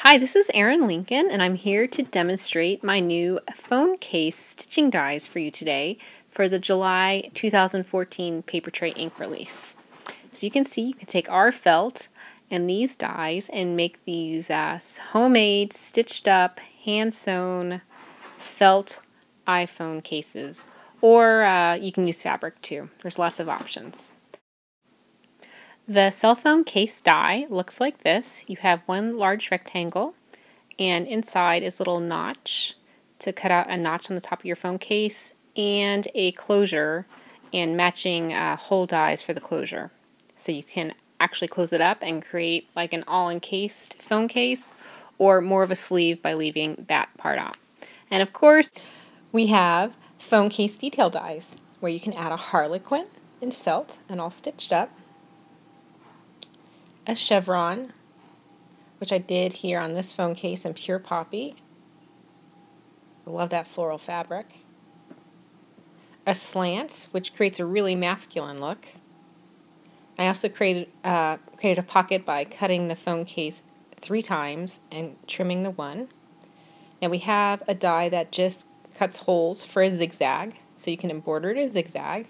Hi, this is Erin Lincoln, and I'm here to demonstrate my new phone case stitching dies for you today for the July 2014 Papertrey ink release. So you can see, you can take our felt and these dies and make these homemade, stitched up, hand-sewn felt iPhone cases. Or you can use fabric too. There's lots of options. The cell phone case die looks like this. You have one large rectangle, and inside is a little notch to cut out a notch on the top of your phone case, and a closure and matching hole dies for the closure. So you can actually close it up and create like an all-encased phone case, or more of a sleeve by leaving that part out. And of course, we have phone case detail dies, where you can add a harlequin in felt and all stitched up, a chevron, which I did here on this phone case in pure poppy. I love that floral fabric. A slant, which creates a really masculine look. I also created a pocket by cutting the phone case 3 times and trimming the one. And we have a die that just cuts holes for a zigzag, so you can embroider it a zigzag.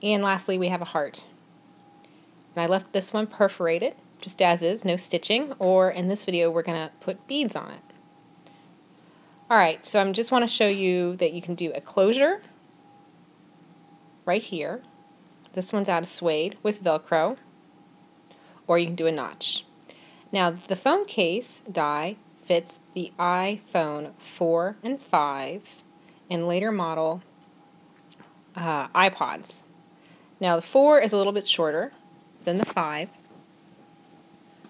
And lastly, we have a heart. And I left this one perforated, just as is, no stitching, or in this video we're going to put beads on it. Alright, so I just want to show you that you can do a closure right here. This one's out of suede with Velcro, or you can do a notch. Now the phone case die fits the iPhone 4 and 5 and later model iPods. Now the 4 is a little bit shorter than the 5,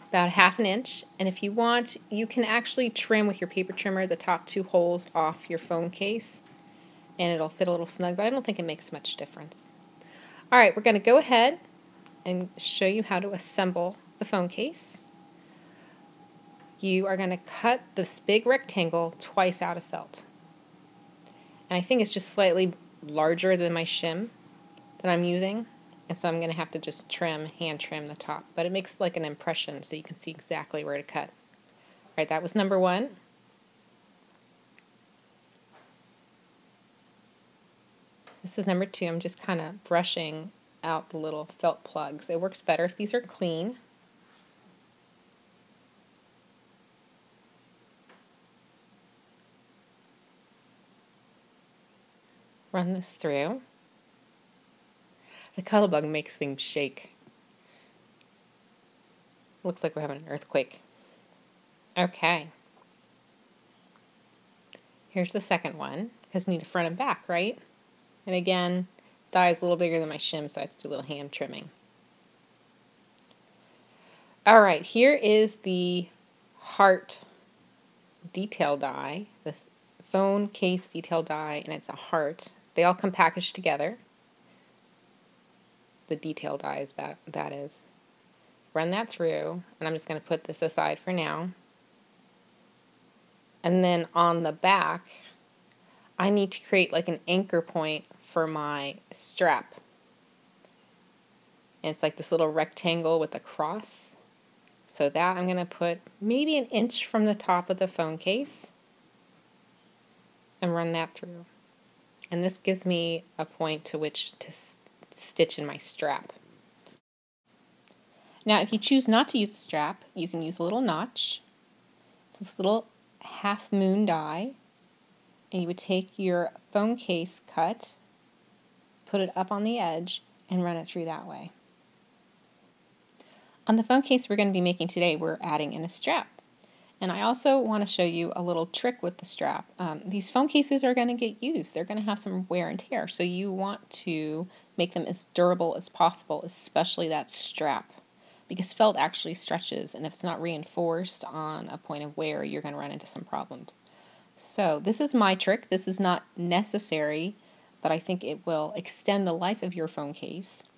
about 1/2 inch, and if you want, you can actually trim with your paper trimmer the top 2 holes off your phone case, and it'll fit a little snug, but I don't think it makes much difference. Alright, we're going to go ahead and show you how to assemble the phone case. You are going to cut this big rectangle twice out of felt. And I think it's just slightly larger than my shim that I'm using. And so I'm going to have to just hand trim the top. But it makes like an impression so you can see exactly where to cut. All right, that was number 1. This is number 2. I'm just kind of brushing out the little felt plugs. It works better if these are clean. Run this through. The Cuttlebug makes things shake. Looks like we're having an earthquake. Okay. Here's the second one, because you need a front and back, right? And again, die is a little bigger than my shim, so I have to do a little hand trimming. Alright, here is the heart detail die, this phone case detail die, and it's a heart. They all come packaged together. The detail dies that is. Run that through, and I'm just going to put this aside for now. And then on the back, I need to create like an anchor point for my strap. And it's like this little rectangle with a cross. So that I'm going to put maybe 1 inch from the top of the phone case and run that through. And this gives me a point to which to stitch in my strap. Now if you choose not to use a strap, you can use a little notch. It's this little half moon die, and you would take your phone case cut, put it up on the edge, and run it through that way. On the phone case we're going to be making today, we're adding in a strap. And I also want to show you a little trick with the strap. These phone cases are going to get used. They're going to have some wear and tear, so you want to make them as durable as possible, especially that strap, because felt actually stretches, and if it's not reinforced on a point of wear, you're going to run into some problems. So this is my trick. This is not necessary, but I think it will extend the life of your phone case,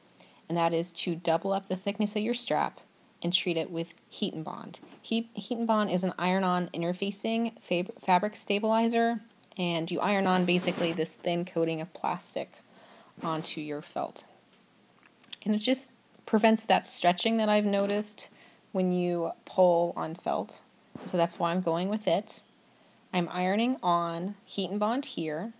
and that is to double up the thickness of your strap and treat it with heat and bond. Heat and bond is an iron-on interfacing fabric stabilizer, and you iron on basically this thin coating of plastic onto your felt. And it just prevents that stretching that I've noticed when you pull on felt. so that's why I'm going with it. I'm ironing on heat and bond here.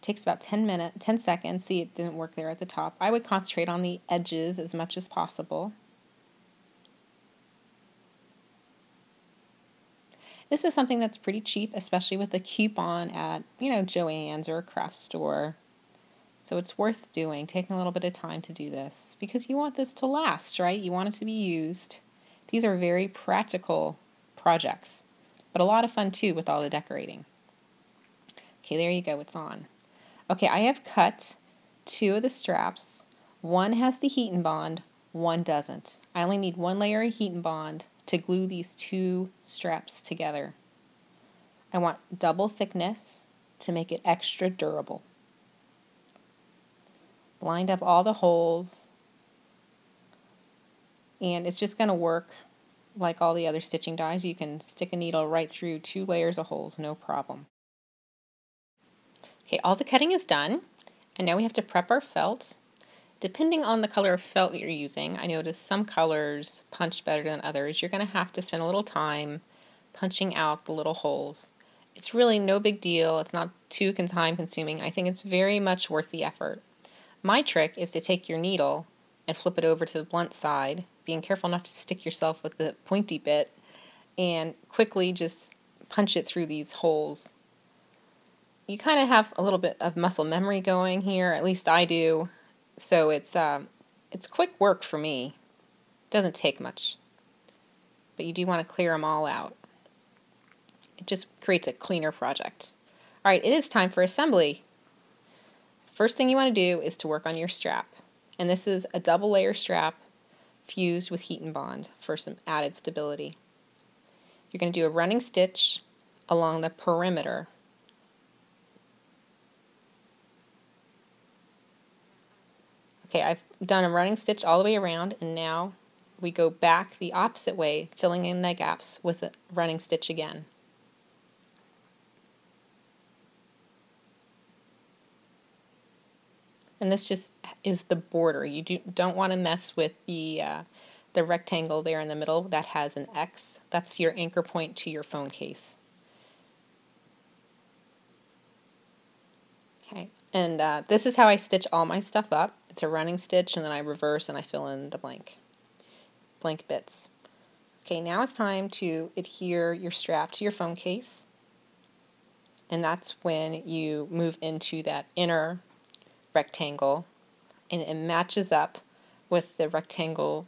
Takes about 10 seconds. See, it didn't work there at the top. I would concentrate on the edges as much as possible. This is something that's pretty cheap, especially with a coupon at, Joann's or a craft store. So it's worth doing, taking a little bit of time to do this, because you want this to last, right? You want it to be used. These are very practical projects, but a lot of fun too with all the decorating. Okay, there you go, it's on. Okay, I have cut 2 of the straps. One has the heat and bond, one doesn't. I only need 1 layer of heat and bond to glue these 2 straps together. I want double thickness to make it extra durable. Lined up all the holes, and it's just going to work like all the other stitching dies. You can stick a needle right through 2 layers of holes, no problem. Okay, all the cutting is done, and now we have to prep our felt. Depending on the color of felt you're using, I notice some colors punch better than others. You're going to have to spend a little time punching out the little holes. It's really no big deal. It's not too time consuming. I think it's very much worth the effort. My trick is to take your needle and flip it over to the blunt side, being careful not to stick yourself with the pointy bit, and quickly just punch it through these holes. You kind of have a little bit of muscle memory going here, at least I do, so it's quick work for me. It doesn't take much, but you do want to clear them all out. It just creates a cleaner project. Alright, it is time for assembly. First thing you want to do is to work on your strap. And this is a double layer strap fused with heat and bond for some added stability. You're going to do a running stitch along the perimeter. Okay, I've done a running stitch all the way around, and now we go back the opposite way, filling in the gaps with a running stitch again. And this just is the border. You don't want to mess with the rectangle there in the middle that has an X. That's your anchor point to your phone case. Okay, and this is how I stitch all my stuff up. It's a running stitch, and then I reverse and I fill in the blank bits. Okay, now it's time to adhere your strap to your phone case, and that's when you move into that inner rectangle, and it matches up with the rectangle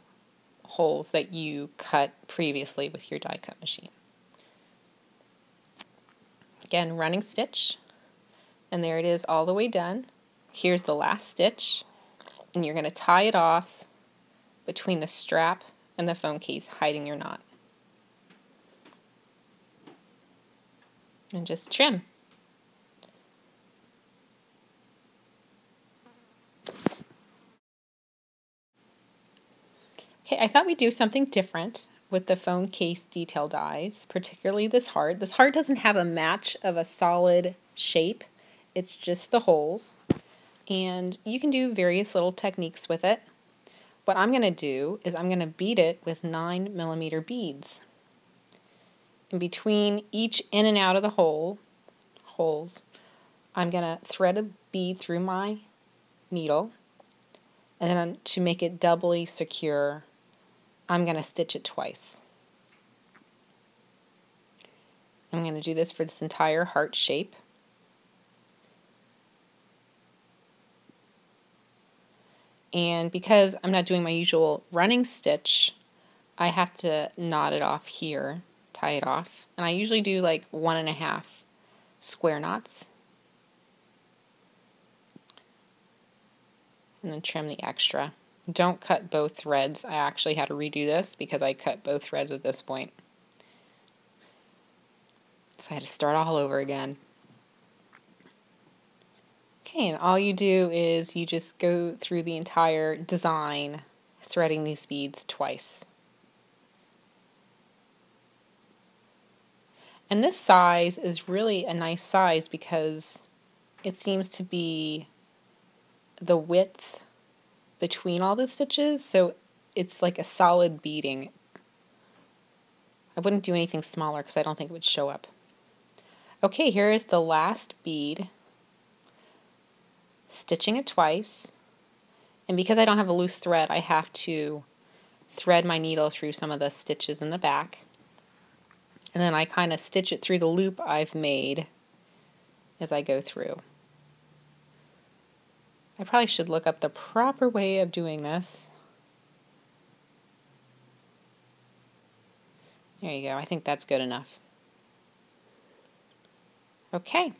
holes that you cut previously with your die cut machine. Again, running stitch, and there it is all the way done. Here's the last stitch, and you're going to tie it off between the strap and the phone case, hiding your knot. And just trim. Okay, I thought we'd do something different with the phone case detail dies, particularly this heart. This heart doesn't have a match of a solid shape. It's just the holes. And you can do various little techniques with it. What I'm going to do is I'm going to bead it with 9mm beads. In between each in and out of the holes, I'm going to thread a bead through my needle, and then to make it doubly secure, I'm going to stitch it twice. I'm going to do this for this entire heart shape. And because I'm not doing my usual running stitch, I have to knot it off here, tie it off. And I usually do like 1.5 square knots. And then trim the extra. Don't cut both threads. I actually had to redo this because I cut both threads at this point. So I had to start all over again. Okay, and all you do is you just go through the entire design threading these beads twice. And this size is really a nice size because it seems to be the width between all the stitches, so it's like a solid beading. I wouldn't do anything smaller because I don't think it would show up. Okay, here is the last bead. Stitching it twice. And because I don't have a loose thread, I have to thread my needle through some of the stitches in the back. And then I kind of stitch it through the loop I've made as I go through. I probably should look up the proper way of doing this. There you go. I think that's good enough. Okay.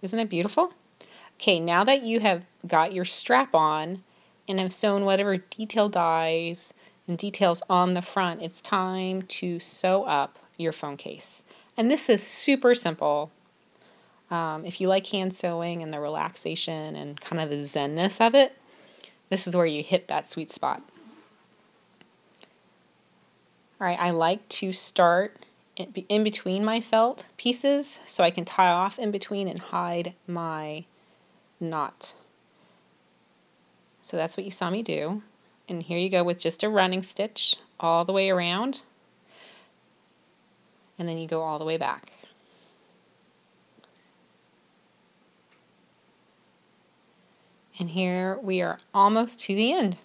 Isn't it beautiful? Okay, now that you have got your strap on and have sewn whatever detail dies and details on the front, it's time to sew up your phone case. And this is super simple. If you like hand sewing and the relaxation and kind of the zenness of it, this is where you hit that sweet spot. Alright, I like to start in between my felt pieces so I can tie off in between and hide my knot. So that's what you saw me do. And here you go with just a running stitch all the way around. And then you go all the way back. And here we are almost to the end.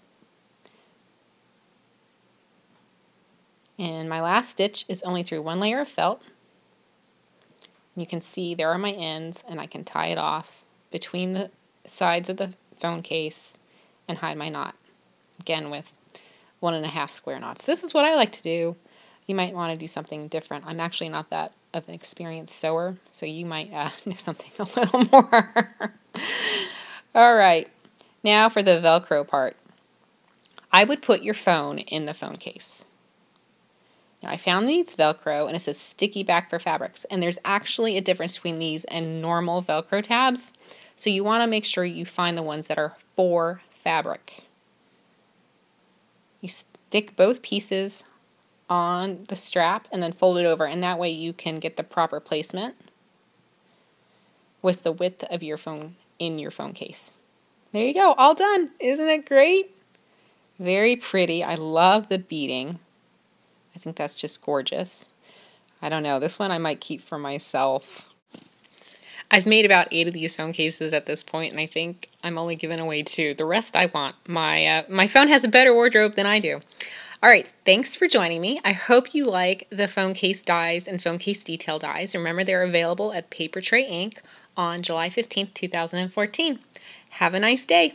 And my last stitch is only through one layer of felt. You can see there are my ends, and I can tie it off between the sides of the phone case and hide my knot. Again with 1.5 square knots. This is what I like to do. You might want to do something different. I'm actually not that of an experienced sewer, so you might know something a little more. All right, now for the Velcro part. I would put your phone in the phone case. Now I found these Velcro, and it says sticky back for fabrics, and there's actually a difference between these and normal Velcro tabs, so you want to make sure you find the ones that are for fabric. You stick both pieces on the strap and then fold it over, and that way you can get the proper placement with the width of your phone in your phone case. There you go, all done. Isn't it great? Very pretty. I love the beading. I think that's just gorgeous. I don't know, this one I might keep for myself. I've made about 8 of these phone cases at this point, and I think I'm only giving away 2. The rest I want. My phone has a better wardrobe than I do. All right, thanks for joining me. I hope you like the phone case dies and phone case detail dies. Remember, they're available at Papertrey Inc. on July 15th, 2014. Have a nice day.